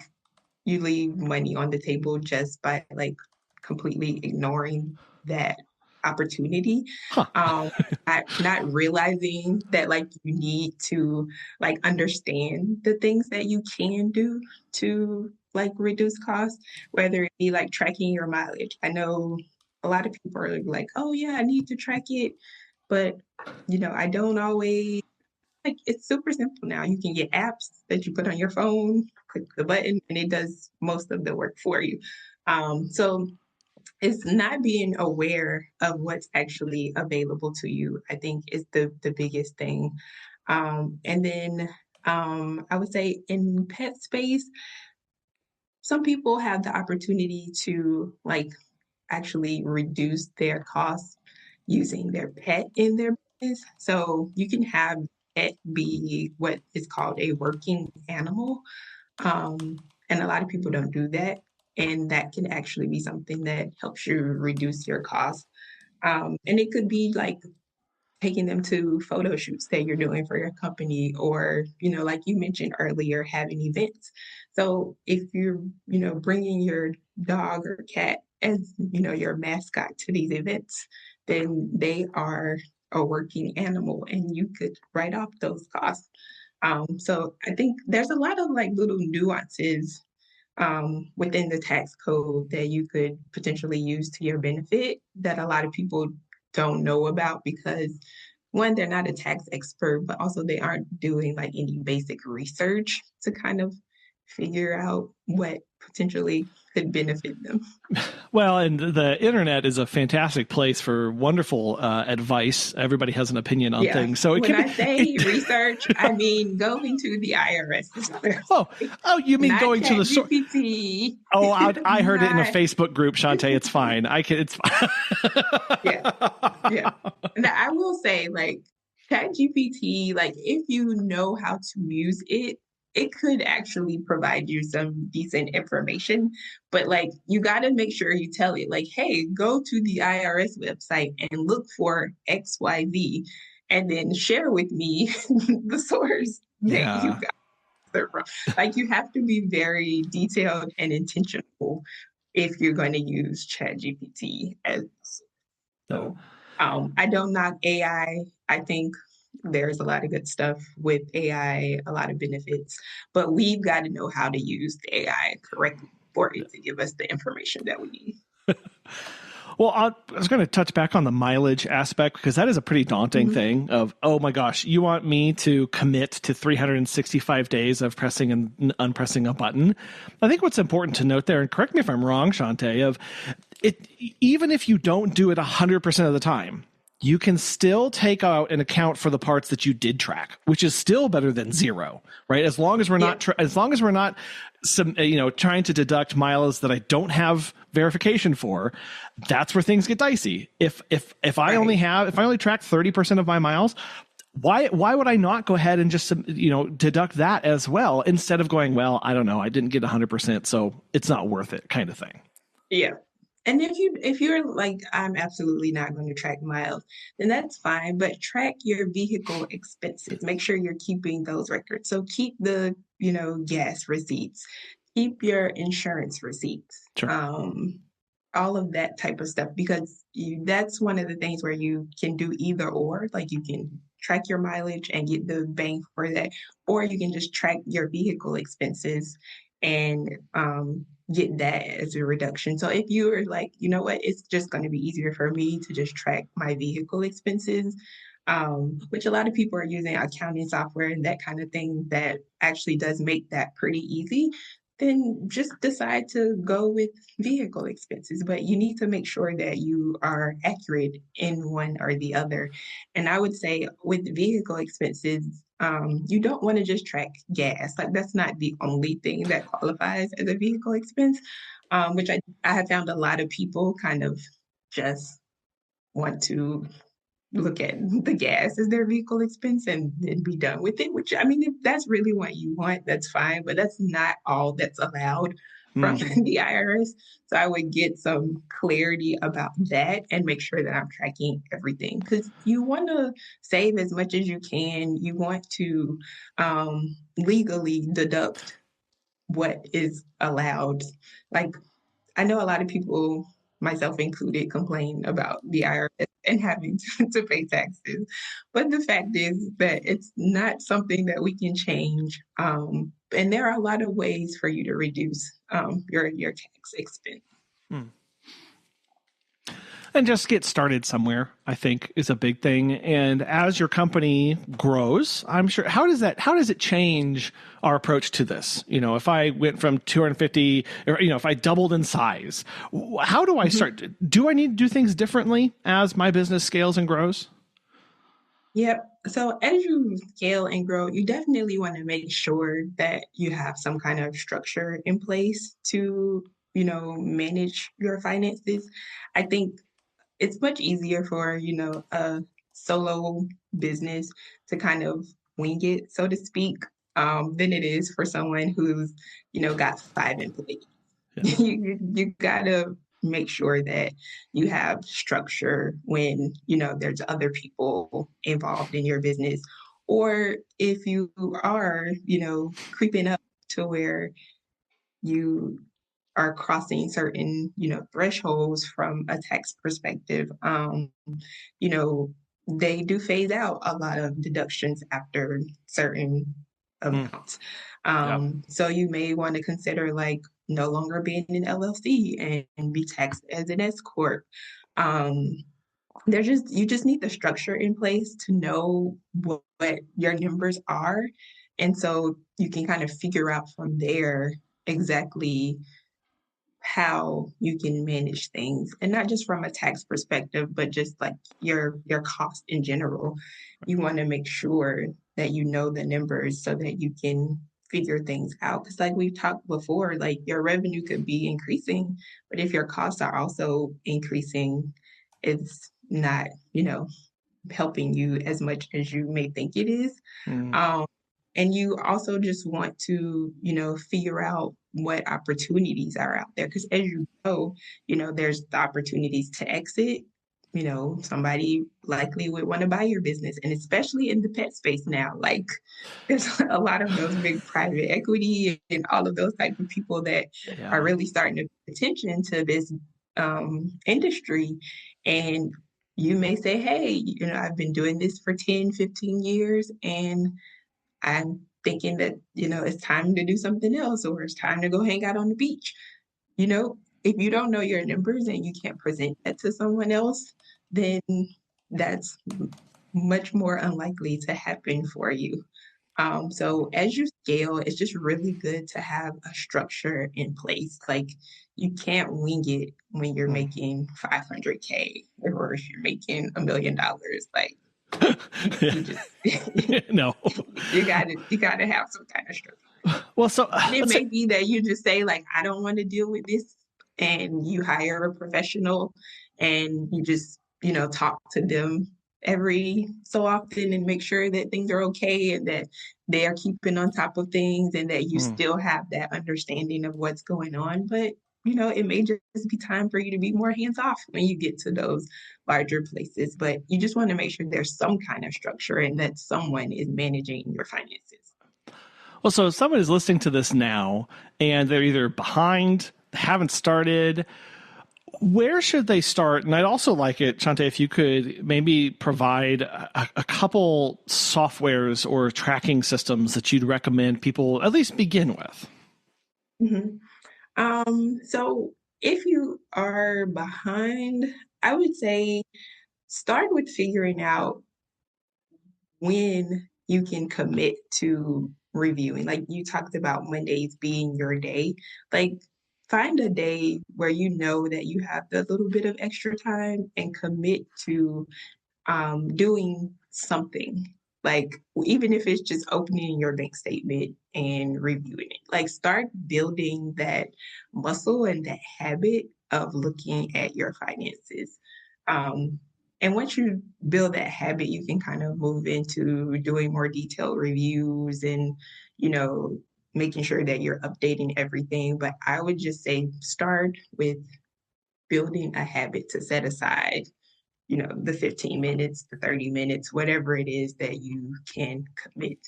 S2: you leave money on the table just by, like, completely ignoring that opportunity. Not realizing that, like, you need to, like, understand the things that you can do to, like, reduce costs, whether it be like tracking your mileage. I know a lot of people are like, oh yeah, I need to track it, but I don't always. Like, it's super simple now. You can get apps that you put on your phone, click the button, and it does most of the work for you. So it's not being aware of what's actually available to you, I think, is the biggest thing. And then I would say in pet space, some people have the opportunity to, like, actually reduce their costs using their pet in their business. So you can have pet be what is called a working animal. And a lot of people don't do that. And that can actually be something that helps you reduce your costs. And it could be like taking them to photo shoots that you're doing for your company, or like you mentioned earlier, having events. So if you're bringing your dog or cat as your mascot to these events, then they are a working animal and you could write off those costs. So I think there's a lot of like little nuances within the tax code that you could potentially use to your benefit that a lot of people don't know about, because one, they're not a tax expert, but also they aren't doing like any basic research to kind of figure out what potentially could benefit them.
S1: Well, and the internet is a fantastic place for wonderful advice. Everybody has an opinion on
S2: Yeah.
S1: things, so it
S2: When
S1: can
S2: I
S1: be.
S2: say research, I mean going to the IRS's
S1: Oh,
S2: website,
S1: oh, you mean
S2: not
S1: going to the source?
S2: ChatGPT.
S1: Oh, I heard it in a
S2: Not,
S1: Facebook group, Chante. It's fine. I can. It's fine.
S2: yeah. Yeah. And I will say, like, ChatGPT, like, if you know how to use it, it could actually provide you some decent information. But, like, you got to make sure you tell it, like, hey, go to the IRS website and look for XYZ, and then share with me the source that you
S1: Yeah.
S2: got it from. Like, you have to be very detailed and intentional if you're going to use ChatGPT as
S1: No.
S2: so. I don't knock AI. I think there's a lot of good stuff with AI, a lot of benefits, but we've got to know how to use the AI correctly for it to give us the information that we need.
S1: Well, I was going to touch back on the mileage aspect, because that is a pretty daunting
S2: Mhm.
S1: thing of, oh my gosh, you want me to commit to 365 days of pressing and unpressing a button. I think what's important to note there, and correct me if I'm wrong, Chante, of it, even if you don't do it 100% of the time, you can still take out an account for the parts that you did track, which is still better than zero, right? As long as we're
S2: Yeah,
S1: not, as long as we're not, trying to deduct miles that I don't have verification for, that's where things get dicey. If I only
S2: right.
S1: have, if I only track 30% of my miles, why would I not go ahead and just deduct that as well, instead of going, well, I don't know, I didn't get 100%, so it's not worth it, kind of thing.
S2: Yeah. And if you're like, I'm absolutely not going to track miles, then that's fine. But track your vehicle expenses. Make sure you're keeping those records. So keep the, gas receipts, keep your insurance receipts,
S1: Sure.
S2: all of that type of stuff, because that's one of the things where you can do either or. Like you can track your mileage and get the bang for that, or you can just track your vehicle expenses and get that as a reduction. So if you're like, you know what, it's just going to be easier for me to just track my vehicle expenses, which a lot of people are using accounting software and that kind of thing that actually does make that pretty easy, then just decide to go with vehicle expenses. But you need to make sure that you are accurate in one or the other. And I would say with vehicle expenses, you don't want to just track gas. Like that's not the only thing that qualifies as a vehicle expense, which I have found a lot of people kind of just want to look at the gas as their vehicle expense and then be done with it, which I mean, if that's really what you want, that's fine, but that's not all that's allowed from
S1: Hmm.
S2: the IRS. So I would get some clarity about that and make sure that I'm tracking everything, because you want to save as much as you can. You want to legally deduct what is allowed. Like I know a lot of people, myself included, complain about the IRS and having to pay taxes. But the fact is that it's not something that we can change. And there are a lot of ways for you to reduce your tax expense.
S1: Hmm. And just get started somewhere, I think, is a big thing. And as your company grows, I'm sure, how does it change our approach to this? If I went from 250, or, if I doubled in size, how do I start? Do I need to do things differently as my business scales and grows?
S2: Yep. So as you scale and grow, you definitely want to make sure that you have some kind of structure in place to, manage your finances. I think it's much easier for, a solo business to kind of wing it, so to speak, than it is for someone who's, got 5 employees.
S1: Yeah.
S2: You gotta make sure that you have structure when, there's other people involved in your business. Or if you are, creeping up to where you are crossing certain, thresholds from a tax perspective, you know, they do phase out a lot of deductions after certain amounts.
S1: Yeah.
S2: So you may want to consider like no longer being an LLC and be taxed as an S corp. Um, you just need the structure in place to know what your numbers are, and so you can kind of figure out from there exactly how you can manage things, and not just from a tax perspective, but just like your cost in general. You want to make sure that you know the numbers so that you can figure things out, because like we've talked before, like your revenue could be increasing, but if your costs are also increasing, it's not, helping you as much as you may think it is.
S1: Mm.
S2: Um, and you also just want to, figure out what opportunities are out there. Because as you go, there's the opportunities to exit. Somebody likely would want to buy your business. And especially in the pet space now, like there's a lot of those big private equity and all of those type of people that are
S1: Yeah.
S2: really starting to pay attention to this industry. And you may say, hey, I've been doing this for 10, 15 years, and I'm thinking that, it's time to do something else, or it's time to go hang out on the beach. If you don't know your numbers and you can't present that to someone else, then that's much more unlikely to happen for you. So as you scale, it's just really good to have a structure in place. Like you can't wing it when you're
S1: Mm.
S2: making 500K or if you're making $1 million. Like you just
S1: No.
S2: you gotta have some kind of structure.
S1: Well, so
S2: And it
S1: let's
S2: may
S1: say,
S2: be that you just say like, I don't want to deal with this, and you hire a professional and you just, talk to them every so often and make sure that things are okay and that they are keeping on top of things and that you
S1: mm.
S2: still have that understanding of what's going on. But, it may just be time for you to be more hands off when you get to those larger places. But you just want to make sure there's some kind of structure and that someone is managing your finances.
S1: Well, so if someone is listening to this now and they're either behind, haven't started, where should they start? And I'd also like it, Chante, if you could maybe provide a couple softwares or tracking systems that you'd recommend people at least begin with.
S2: So if you are behind, I would say start with figuring out when you can commit to reviewing. Like you talked about Mondays being your day. Like find a day where you know that you have the little bit of extra time and commit to doing something. Like even if it's just opening your bank statement and reviewing it. Like start building that muscle and that habit of looking at your finances. Um, and once you build that habit, you can kind of move into doing more detailed reviews and, you know, making sure that you're updating everything. But I would just say start with building a habit to set aside, the 15 minutes, the 30 minutes, whatever it is that you can commit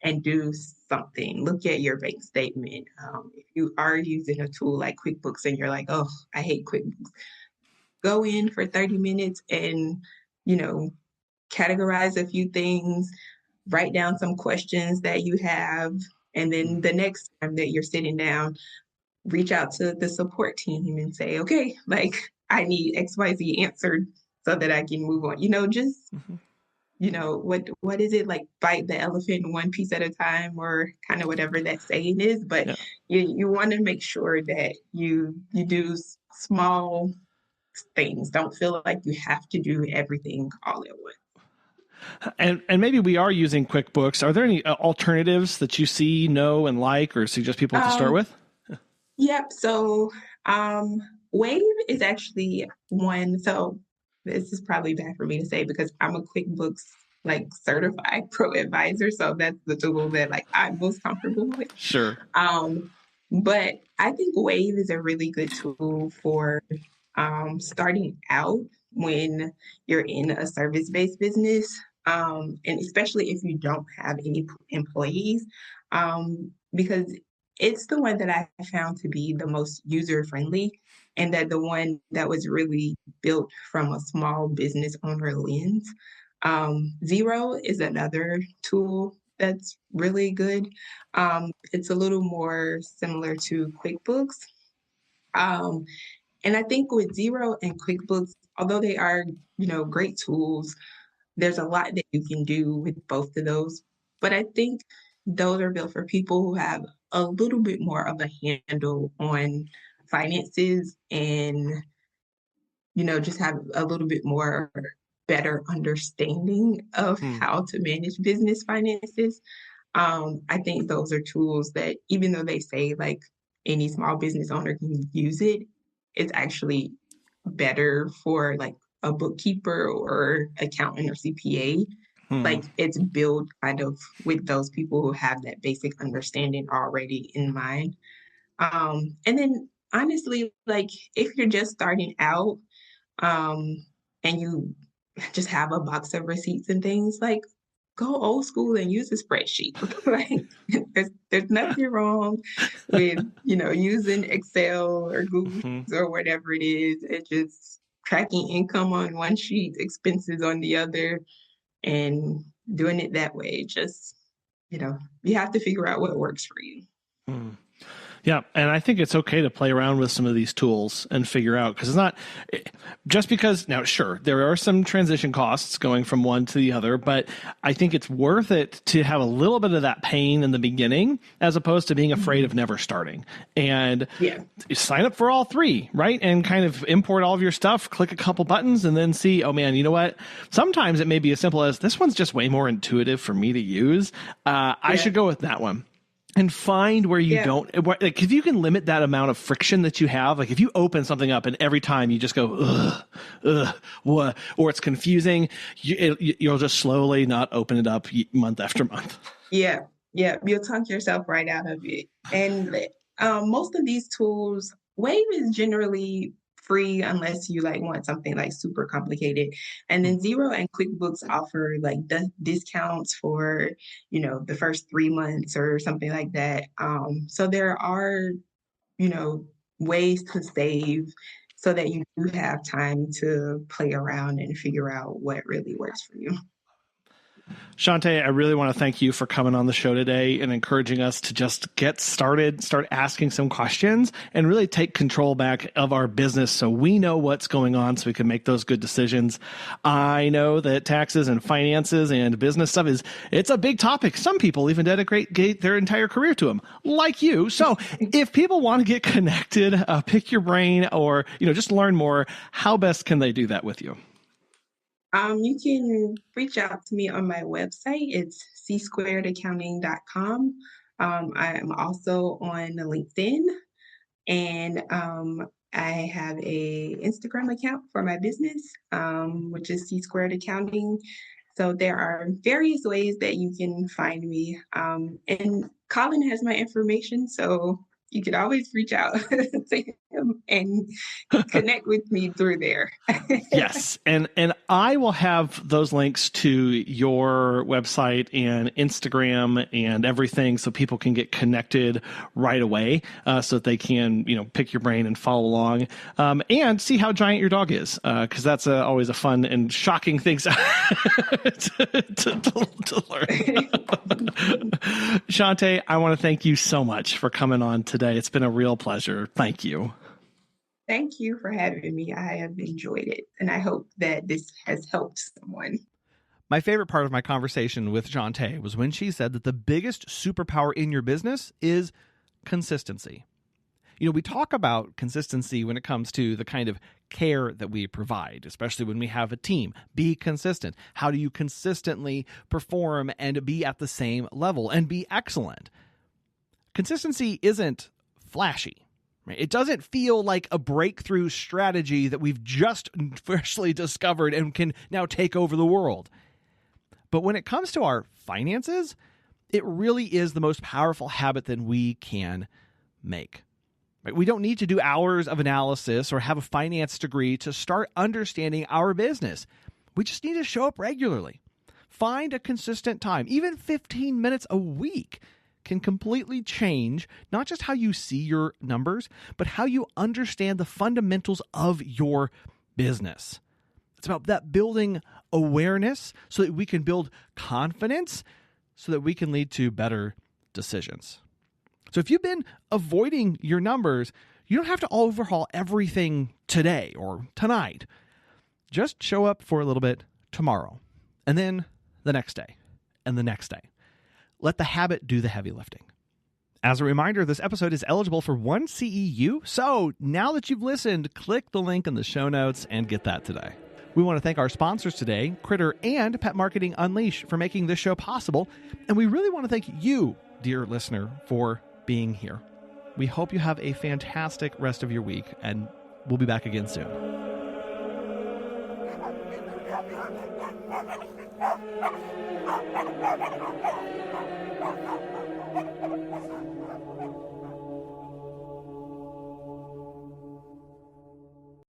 S2: and do something. Look at your bank statement. If you are using a tool like QuickBooks and you're like, oh, I hate QuickBooks, go in for 30 minutes and, you know, categorize a few things, write down some questions that you have. And then the next time that you're sitting down, reach out to the support team and say, okay, like I need XYZ answered so that I can move on. Just what is it, like bite the elephant one piece at a time, or kind of whatever that saying is. But
S1: Yeah.
S2: you want to make sure that you do small things. Don't feel like you have to do everything all at once.
S1: And maybe we are using QuickBooks. Are there any alternatives that you see, know, and like, or suggest people to start
S2: Um,
S1: with?
S2: Yep. So Um, Wave is actually one. So this is probably bad for me to say because I'm a QuickBooks like certified pro advisor. So that's the tool that like I'm most comfortable with.
S1: Sure.
S2: Um, but I think Wave is a really good tool for starting out when you're in a service-based business, and especially if you don't have any employees, because it's the one that I found to be the most user-friendly, and that the one that was really built from a small business owner lens. Zero is another tool that's really good. It's a little more similar to QuickBooks. Um, and I think with Zero and QuickBooks, although they are, great tools, there's a lot that you can do with both of those. But I think those are built for people who have a little bit more of a handle on finances and, just have a little bit more better understanding of how to manage business finances. I think those are tools that even though they say like any small business owner can use it, it's actually better for like a bookkeeper or accountant or CPA. Like it's built kind of with those people who have that basic understanding already in mind. And then honestly, like if you're just starting out, um, and you just have a box of receipts and things, like go old school and use a spreadsheet. Like there's nothing wrong with, using Excel or Google or whatever it is. It's just tracking income on one sheet, expenses on the other, and doing it that way. Just, you have to figure out what works for you.
S1: Yeah. And I think it's okay to play around with some of these tools and figure out, because it's not just because now, sure, there are some transition costs going from one to the other, but I think it's worth it to have a little bit of that pain in the beginning as opposed to being afraid of never starting. And sign up for all three, right? And kind of import all of your stuff, click a couple buttons, and then see, oh man, you know what? Sometimes it may be as simple as this one's just way more intuitive for me to use. I should go with that one. And find where you don't, like if you can limit that amount of friction that you have, like if you open something up and every time you just go, what, or it's confusing, you'll just slowly not open it up month after month.
S2: Yeah. You'll talk yourself right out of it. And most of these tools, Wave is generally free unless you like want something like super complicated. And then Zero and QuickBooks offer like discounts for, the first 3 months or something like that. So there are, ways to save so that you do have time to play around and figure out what really works for you.
S1: Chante, I really want to thank you for coming on the show today and encouraging us to just get started, start asking some questions, and really take control back of our business so we know what's going on so we can make those good decisions. I know that taxes and finances and business stuff it's a big topic. Some people even dedicate their entire career to them, like you. So if people want to get connected, pick your brain, or just learn more, how best can they do that with you?
S2: You can reach out to me on my website. It's csquaredaccounting.com. I am also on LinkedIn, and I have a Instagram account for my business, which is C Squared Accounting. So there are various ways that you can find me. And Colin has my information, so you can always reach out to him and connect with me through there.
S1: Yes. And I will have those links to your website and Instagram and everything so people can get connected right away, so that they can, pick your brain and follow along, and see how giant your dog is. Cause that's always a fun and shocking thing to learn. Chante, I want to thank you so much for coming on today. It's been a real pleasure. Thank you.
S2: Thank you for having me. I have enjoyed it, and I hope that this has helped someone.
S1: My favorite part of my conversation with Chante was when she said that the biggest superpower in your business is consistency. We talk about consistency when it comes to the kind of care that we provide, especially when we have a team. Be consistent. How do you consistently perform and be at the same level and be excellent? Consistency isn't flashy. Right? It doesn't feel like a breakthrough strategy that we've just freshly discovered and can now take over the world. But when it comes to our finances, it really is the most powerful habit that we can make. Right? We don't need to do hours of analysis or have a finance degree to start understanding our business. We just need to show up regularly. Find a consistent time. Even 15 minutes a week can completely change not just how you see your numbers, but how you understand the fundamentals of your business. It's about that building awareness so that we can build confidence so that we can lead to better decisions. So if you've been avoiding your numbers, you don't have to overhaul everything today or tonight. Just show up for a little bit tomorrow, and then the next day, and the next day. Let the habit do the heavy lifting. As a reminder, this episode is eligible for 1 CEU, so now that you've listened, click the link in the show notes and get that today. We want to thank our sponsors today, Critter and Pet Marketing Unleashed, for making this show possible, and we really want to thank you, dear listener, for being here. We hope you have a fantastic rest of your week, and we'll be back again soon.